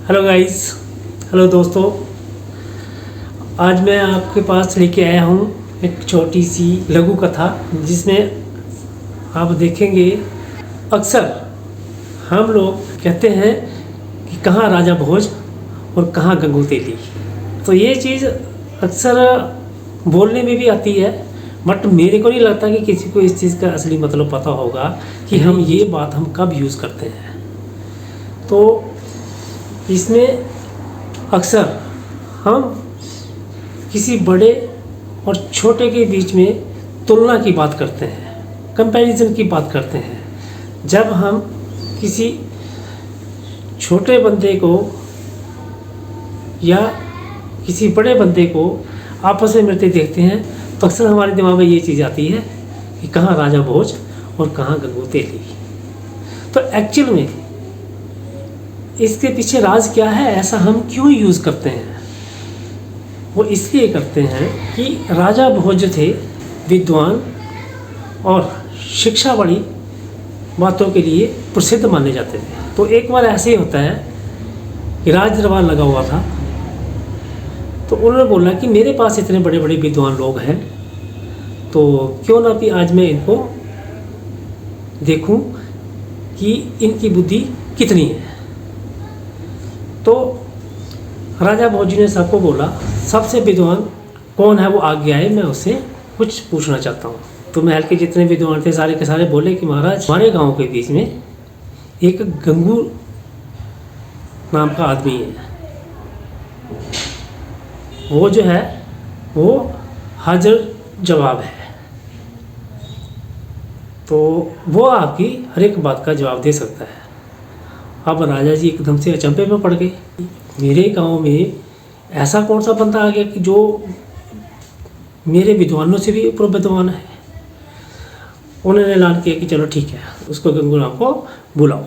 Hello guys, hello दोस्तों। आज मैं आपके पास लेके आया हूँ एक छोटी सी लघु कथा, जिसमें आप देखेंगे अक्सर हम लोग कहते हैं कि कहाँ राजा भोज और कहाँ गंगू तेली। तो ये चीज़ अक्सर बोलने में भी आती है, बट मेरे को नहीं लगता कि किसी को इस चीज़ का असली मतलब पता होगा कि हम ये बात हम कब यूज़ करते हैं। तो इसमें अक्सर हम किसी बड़े और छोटे के बीच में तुलना की बात करते हैं, कंपैरिजन की बात करते हैं। जब हम किसी छोटे बंदे को या किसी बड़े बंदे को आपस में मिलते देखते हैं तो अक्सर हमारे दिमाग में ये चीज़ आती है कि कहाँ राजा भोज और कहाँ गंगू तेली। तो एक्चुअल में इसके पीछे राज क्या है, ऐसा हम क्यों यूज़ करते हैं? वो इसलिए करते हैं कि राजा भोज थे विद्वान और शिक्षा वाली बातों के लिए प्रसिद्ध माने जाते थे। तो एक बार ऐसे ही होता है कि राज दरबार लगा हुआ था, तो उन्होंने बोला कि मेरे पास इतने बड़े बड़े विद्वान लोग हैं, तो क्यों ना भी आज मैं इनको देखूं कि इनकी बुद्धि कितनी है। तो राजा भोज ने सबको बोला, सबसे विद्वान कौन है वो आगे आए, मैं उससे कुछ पूछना चाहता हूँ। तो महल के जितने विद्वान थे सारे के सारे बोले कि महाराज, हमारे गांव के बीच में एक गंगू नाम का आदमी है, वो जो है वो हाजिर जवाब है, तो वो आपकी हर एक बात का जवाब दे सकता है। अब राजा जी एकदम से अचंभे में पड़ गए, मेरे गांव में ऐसा कौन सा बंदा आ गया कि जो मेरे विद्वानों से भी ऊपर विद्वान है। उन्होंने ऐलान किया कि चलो ठीक है, उसको गंगूराम को बुलाओ।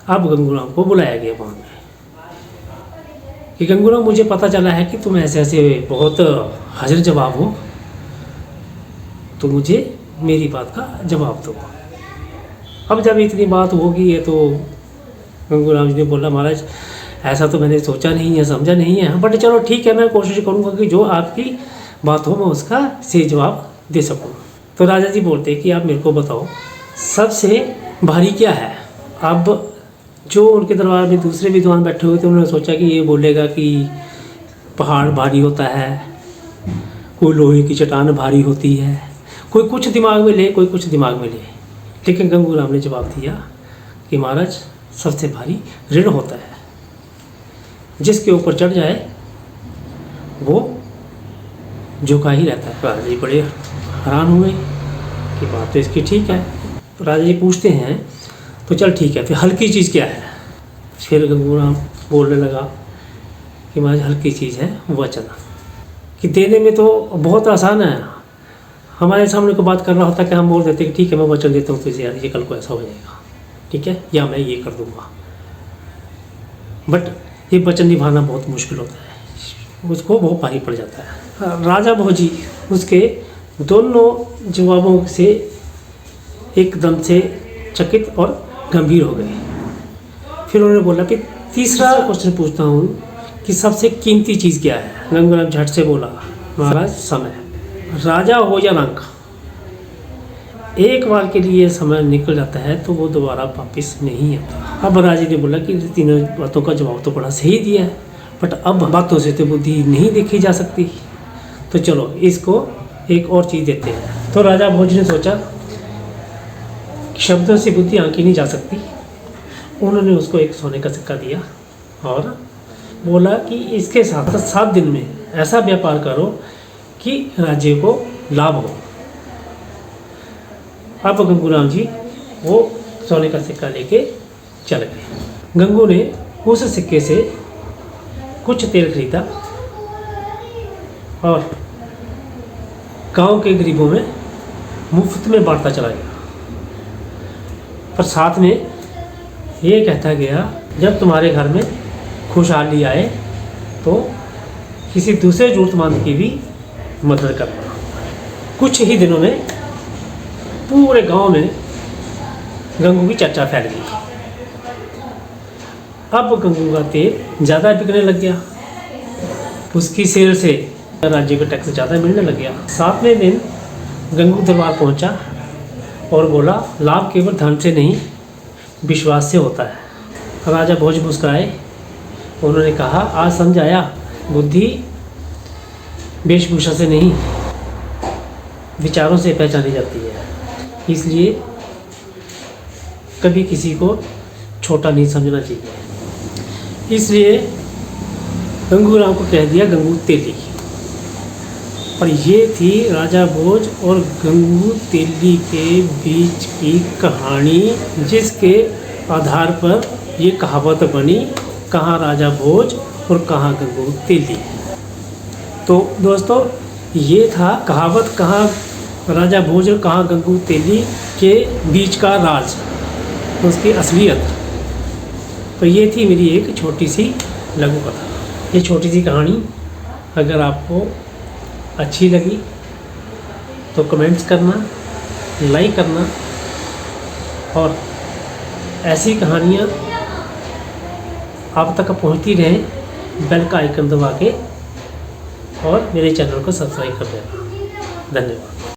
अब गंगूराम को बुलाया गया वहाँ में कि गंगूराम, मुझे पता चला है कि तुम ऐसे ऐसे बहुत हाजिर जवाब हो, तो मुझे मेरी बात का जवाब दो। अब जब इतनी बात होगी है तो गंगूराम जी ने बोला, महाराज ऐसा तो मैंने सोचा नहीं है, समझा नहीं है, बट चलो ठीक है, मैं कोशिश करूँगा कि जो आपकी बात हो मैं उसका सही जवाब दे सकूँ। तो राजा जी बोलते कि आप मेरे को बताओ सबसे भारी क्या है। अब जो उनके दरबार में दूसरे विद्वान बैठे हुए थे उन्होंने सोचा कि ये बोलेगा कि पहाड़ भारी होता है, कोई लोहे की चट्टान भारी होती है, कोई कुछ दिमाग में ले, कोई कुछ दिमाग में ले। लेकिन गंगूराम ने जवाब दिया कि महाराज सबसे भारी ऋण होता है, जिसके ऊपर चढ़ जाए वो झुका ही रहता है। राजा जी बड़े हैरान हुए कि बात तो इसकी ठीक है। तो राजा जी पूछते हैं तो चल ठीक है, फिर हल्की चीज़ क्या है। फिर गंगूराम बोलने लगा कि महाराज हल्की चीज़ है वचन, कि देने में तो बहुत आसान है, हमारे सामने को बात कर रहा होता कि हम बोल देते कि ठीक है मैं वचन देता हूँ तुझे, यार ये कल को ऐसा हो जाएगा, ठीक है, या मैं ये कर दूँगा। बट ये वचन निभाना बहुत मुश्किल होता है, उसको बहुत भारी पड़ जाता है। राजा भोजी उसके दोनों जवाबों से एकदम से चकित और गंभीर हो गए। फिर उन्होंने बोला कि तीसरा क्वेश्चन पूछता हूँ कि सबसे कीमती चीज़ क्या है। गंगूराम झट से बोला, महाराज समय। राजा हो या रंक, एक बार के लिए समय निकल जाता है तो वो दोबारा वापस नहीं आता। अब राजा ने बोला कि तीनों बातों का जवाब तो बड़ा सही दिया है, बट अब बातों से तो बुद्धि नहीं देखी जा सकती, तो चलो इसको एक और चीज़ देते हैं। तो राजा भोज ने सोचा शब्दों से बुद्धि आंकी नहीं जा सकती। उन्होंने उसको एक सोने का सिक्का दिया और बोला कि इसके साथ 7 दिन में ऐसा व्यापार करो कि राज्य को लाभ हो। अब गंगूराम जी वो सोने का सिक्का लेके चल गए। गंगू ने उस सिक्के से कुछ तेल खरीदा और गांव के गरीबों में मुफ्त में बांटता चला गया, पर साथ में ये कहता गया जब तुम्हारे घर में खुशहाली आए तो किसी दूसरे जरूरतमंद की भी मदद करना। कुछ ही दिनों में पूरे गांव में गंगू की चर्चा फैल गई। अब गंगू का तेल ज़्यादा बिकने लग गया, उसकी सेल से राज्य को टैक्स ज़्यादा मिलने लग गया। 7वें दिन गंगू दरबार पहुंचा और बोला, लाभ केवल धन से नहीं विश्वास से होता है। राजा भोज मुस्कुराए, उन्होंने कहा, आज समझ आया, बुद्धि वेशभूषा से नहीं विचारों से पहचानी जाती है, इसलिए कभी किसी को छोटा नहीं समझना चाहिए। इसलिए गंगू राम को कह दिया गंगू तेली। और ये थी राजा भोज और गंगू तेली के बीच की कहानी, जिसके आधार पर ये कहावत बनी, कहाँ राजा भोज और कहाँ गंगू तेली। तो दोस्तों, ये था कहावत, कहाँ राजा भोज और कहाँ गंगू तेली के बीच का राज, उसकी असलियत। तो ये थी मेरी एक छोटी सी लघु कथा, ये छोटी सी कहानी। अगर आपको अच्छी लगी तो कमेंट्स करना, लाइक करना, और ऐसी कहानियाँ आप तक पहुँचती रहें, बेल का आइकन दबा के, और मेरे चैनल को सब्सक्राइब कर देना। धन्यवाद।